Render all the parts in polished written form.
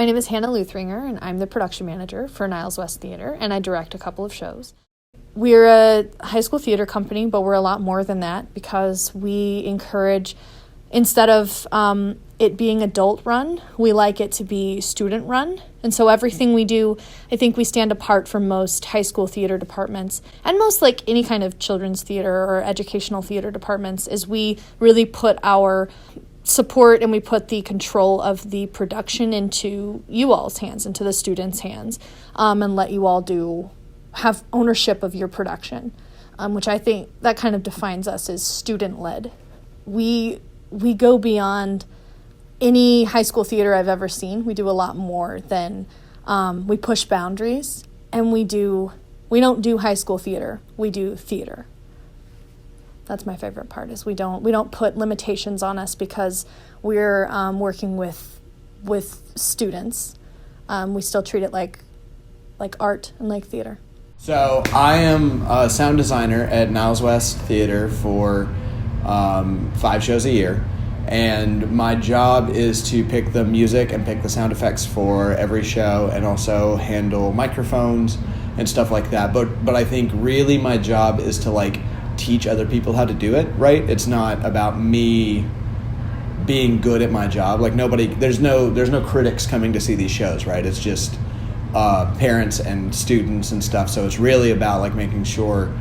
name is Hannah Luthringer, and I'm the production manager for Niles West Theatre, and I direct a couple of shows. We're a high school theater company, but we're a lot more than that because we encourage, instead of it being adult run, we like it to be student run. And so everything we do, I think we stand apart from most high school theater departments and most like any kind of children's theater or educational theater departments, is we really put our support and we put the control of the production into you all's hands, into the students' hands, and let you all have ownership of your production, which I think that kind of defines us as student-led. We go beyond any high school theater I've ever seen. We do a lot more than we push boundaries, and we don't do high school theater. We do theater. That's my favorite part, is we don't put limitations on us because we're working with students. We still treat it like art and like theater. So I am a sound designer at Niles West Theatre for 5 shows a year, and my job is to pick the music and pick the sound effects for every show, and also handle microphones and stuff like that. But I think really my job is to teach other people how to do it right. It's not about me being good at my job. There's no critics coming to see these shows, right? It's just parents and students and stuff. So it's really about making sure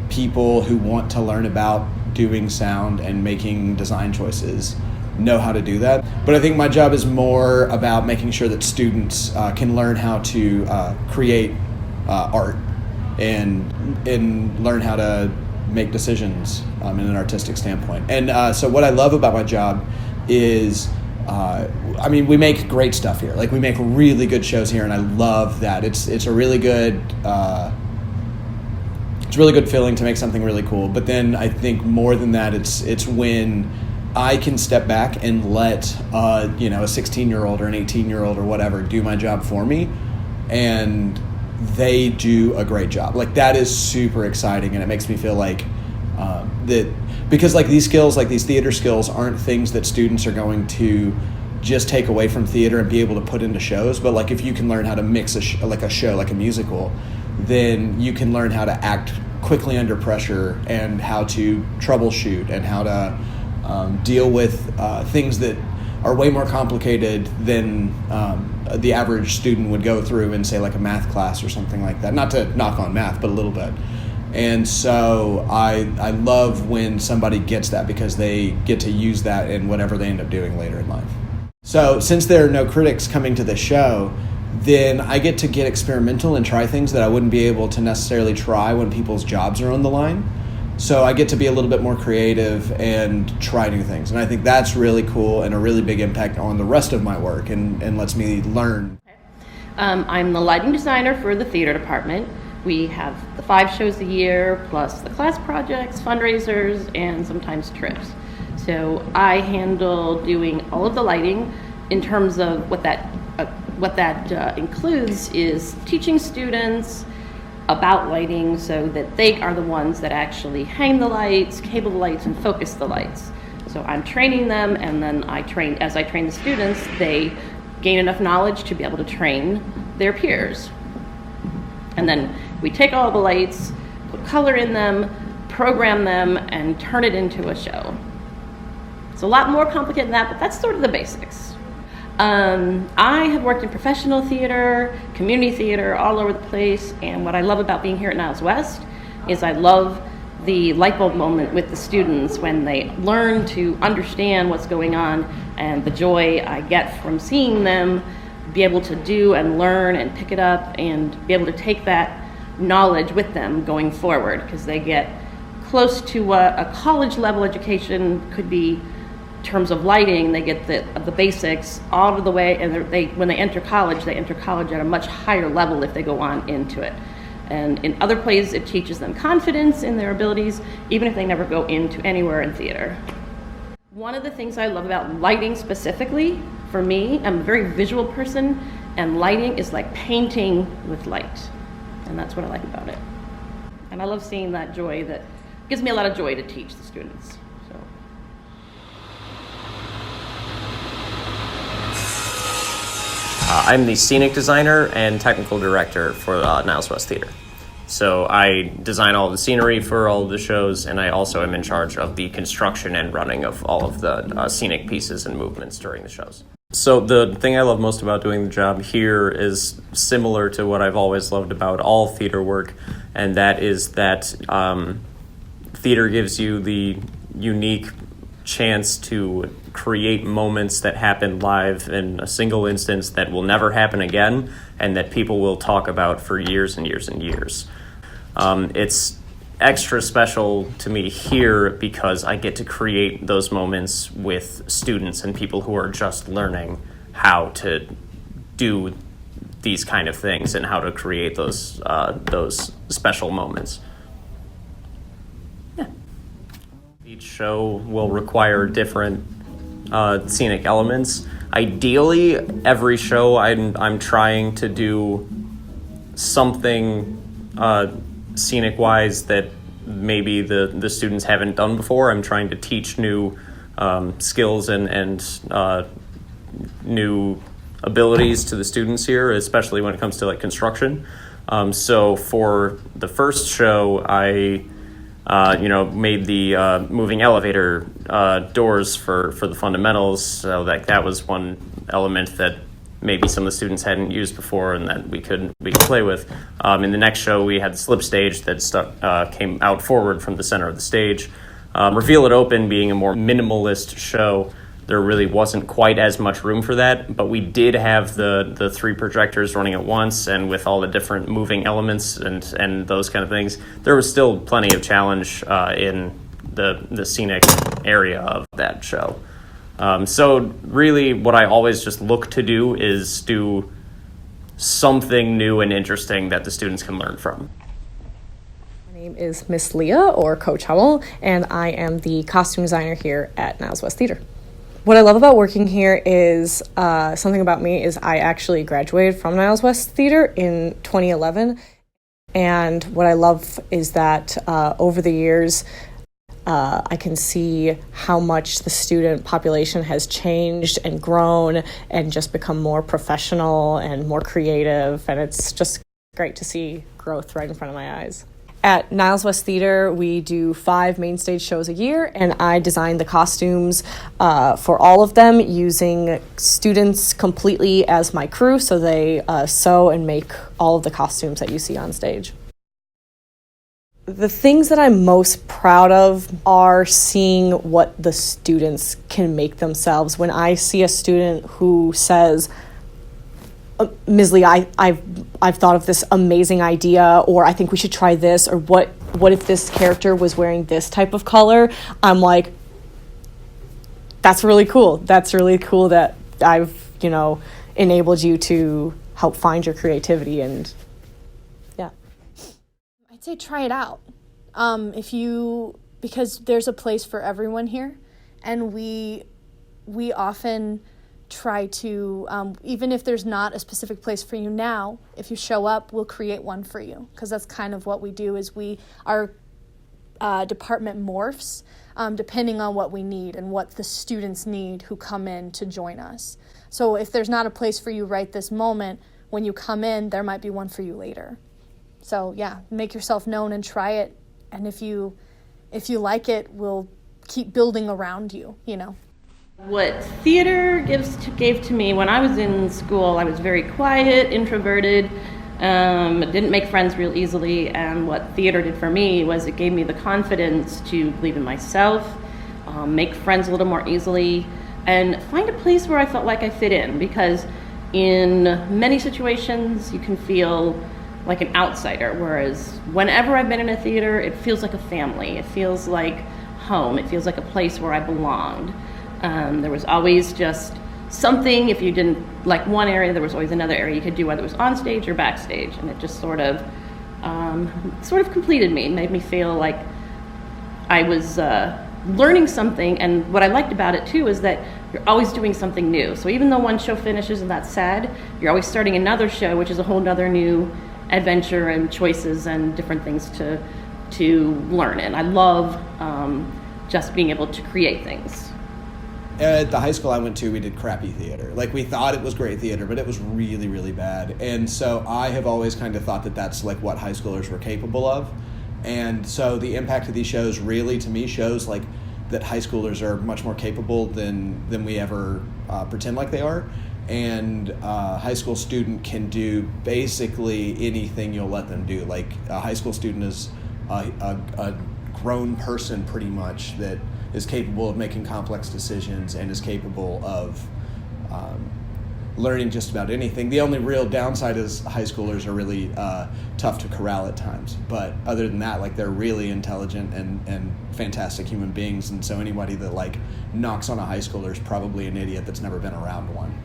people who want to learn about doing sound and making design choices know how to do that. But I think my job is more about making sure that students can learn how to create art and learn how to make decisions in an artistic standpoint. And so what I love about my job is we make great stuff here. We make really good shows here, and I love that. It's a really good feeling to make something really cool. But then I think more than that, it's when I can step back and let a 16-year-old or an 18-year-old or whatever do my job for me, and they do a great job. That is super exciting, and it makes me feel that, because these skills, these theater skills, aren't things that students are going to just take away from theater and be able to put into shows. But if you can learn how to mix a show, like a musical, then you can learn how to act quickly under pressure, and how to troubleshoot, and how to deal with things that are way more complicated than the average student would go through in, say, a math class or something like that. Not to knock on math, but a little bit. And so I love when somebody gets that, because they get to use that in whatever they end up doing later in life. So since there are no critics coming to the show, then I get to get experimental and try things that I wouldn't be able to necessarily try when people's jobs are on the line. So I get to be a little bit more creative and try new things. And I think that's really cool and a really big impact on the rest of my work, and lets me learn. I'm the lighting designer for the theater department. We have the 5 shows a year, plus the class projects, fundraisers, and sometimes trips. So I handle doing all of the lighting. In terms of what that includes is teaching students about lighting, so that they are the ones that actually hang the lights, cable the lights, and focus the lights. So I'm training them, and then as I train the students, they gain enough knowledge to be able to train their peers. And then we take all the lights, put color in them, program them, and turn it into a show. It's a lot more complicated than that, but that's sort of the basics. I have worked in professional theater, community theater, all over the place, and what I love about being here at Niles West is I love the light bulb moment with the students when they learn to understand what's going on, and the joy I get from seeing them be able to do and learn and pick it up and be able to take that knowledge with them going forward, because they get close to what a college level education could be. In terms of lighting, they get the basics all of the way, and when they enter college at a much higher level if they go on into it. And in other places, it teaches them confidence in their abilities, even if they never go into anywhere in theater. One of the things I love about lighting specifically, for me, I'm a very visual person, and lighting is like painting with light. And that's what I like about it. And I love seeing that joy. That gives me a lot of joy to teach the students. So. I'm the scenic designer and technical director for Niles West Theatre. So I design all the scenery for all of the shows, and I also am in charge of the construction and running of all of the scenic pieces and movements during the shows. So the thing I love most about doing the job here is similar to what I've always loved about all theater work, and that is that theater gives you the unique chance to create moments that happen live in a single instance that will never happen again and that people will talk about for years and years and years. It's extra special to me here because I get to create those moments with students and people who are just learning how to do these kind of things and how to create those special moments. Yeah. Each show will require different scenic elements. Ideally, every show I'm trying to do something scenic-wise that maybe the students haven't done before. I'm trying to teach new skills and new abilities to the students here, especially when it comes to like construction. So for the first show, I made the moving elevator doors for the fundamentals. So that was one element that maybe some of the students hadn't used before and that we could play with. In the next show, we had the slip stage that came out forward from the center of the stage. Reveal It Open being a more minimalist show, there really wasn't quite as much room for that, but we did have the 3 projectors running at once, and with all the different moving elements and those kind of things, there was still plenty of challenge in the scenic area of that show. So really what I always just look to do is do something new and interesting that the students can learn from. My name is Miss Leah, or Coach Howell, and I am the costume designer here at Niles West Theatre. What I love about working here is something about me is I actually graduated from Niles West Theatre in 2011, and what I love is that over the years I can see how much the student population has changed and grown and just become more professional and more creative, and it's just great to see growth right in front of my eyes. At Niles West Theatre, we do 5 main stage shows a year, and I design the costumes for all of them using students completely as my crew, so they sew and make all of the costumes that you see on stage. The things that I'm most proud of are seeing what the students can make themselves. When I see a student who says, Ms. Lee, I've thought of this amazing idea, or I think we should try this, or what if this character was wearing this type of color? I'm like, that's really cool. That's really cool that I've, enabled you to help find your creativity, and yeah. I'd say try it out. Because there's a place for everyone here, and we often try to, even if there's not a specific place for you now, if you show up, we'll create one for you, because that's kind of what we do. Is our department morphs depending on what we need and what the students need who come in to join us. So if there's not a place for you right this moment, when you come in, there might be one for you later. So yeah, make yourself known and try it. And if you like it, we'll keep building around you, What theater gave to me when I was in school, I was very quiet, introverted, didn't make friends real easily, and what theater did for me was it gave me the confidence to believe in myself, make friends a little more easily, and find a place where I felt like I fit in, because in many situations you can feel like an outsider, whereas whenever I've been in a theater, it feels like a family, it feels like home, it feels like a place where I belonged. There was always just something. If you didn't like one area, there was always another area you could do, whether it was on stage or backstage, and it just sort of completed me, made me feel like I was learning something. And what I liked about it too is that you're always doing something new. So even though one show finishes and that's sad, you're always starting another show, which is a whole nother new adventure and choices and different things to learn. And I love just being able to create things. at the high school I went to, we did crappy theater. Like, we thought it was great theater, but it was really, really bad. And so I have always kind of thought that that's like what high schoolers were capable of. And so the impact of these shows really, to me, shows like that high schoolers are much more capable than we ever pretend like they are. And a high school student can do basically anything you'll let them do. Like, a high school student is a grown person pretty much that is capable of making complex decisions and is capable of learning just about anything. The only real downside is high schoolers are really tough to corral at times. But other than that, like, they're really intelligent and fantastic human beings. And so anybody that like knocks on a high schooler is probably an idiot that's never been around one.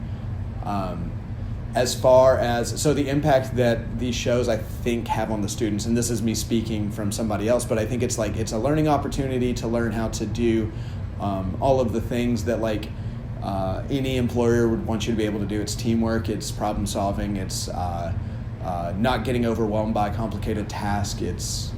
As far as, so the impact that these shows, I think, have on the students, and this is me speaking from somebody else, but I think it's like, it's a learning opportunity to learn how to do all of the things that like any employer would want you to be able to do. It's teamwork, it's problem solving, it's not getting overwhelmed by a complicated task, it's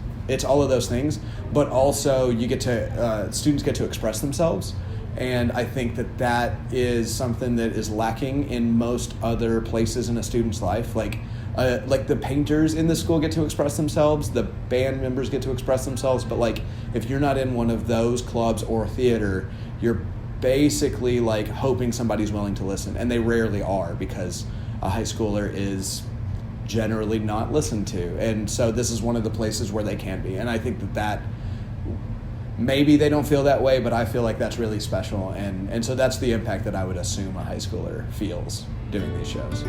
all of those things, but also you get to, students get to express themselves. And I think that is something that is lacking in most other places in a student's life. Like the painters in the school get to express themselves, the band members get to express themselves, but like, if you're not in one of those clubs or theater, you're basically like hoping somebody's willing to listen, and they rarely are, because a high schooler is generally not listened to. And so this is one of the places where they can be. And I think that maybe they don't feel that way, but I feel like that's really special. And so that's the impact that I would assume a high schooler feels doing these shows.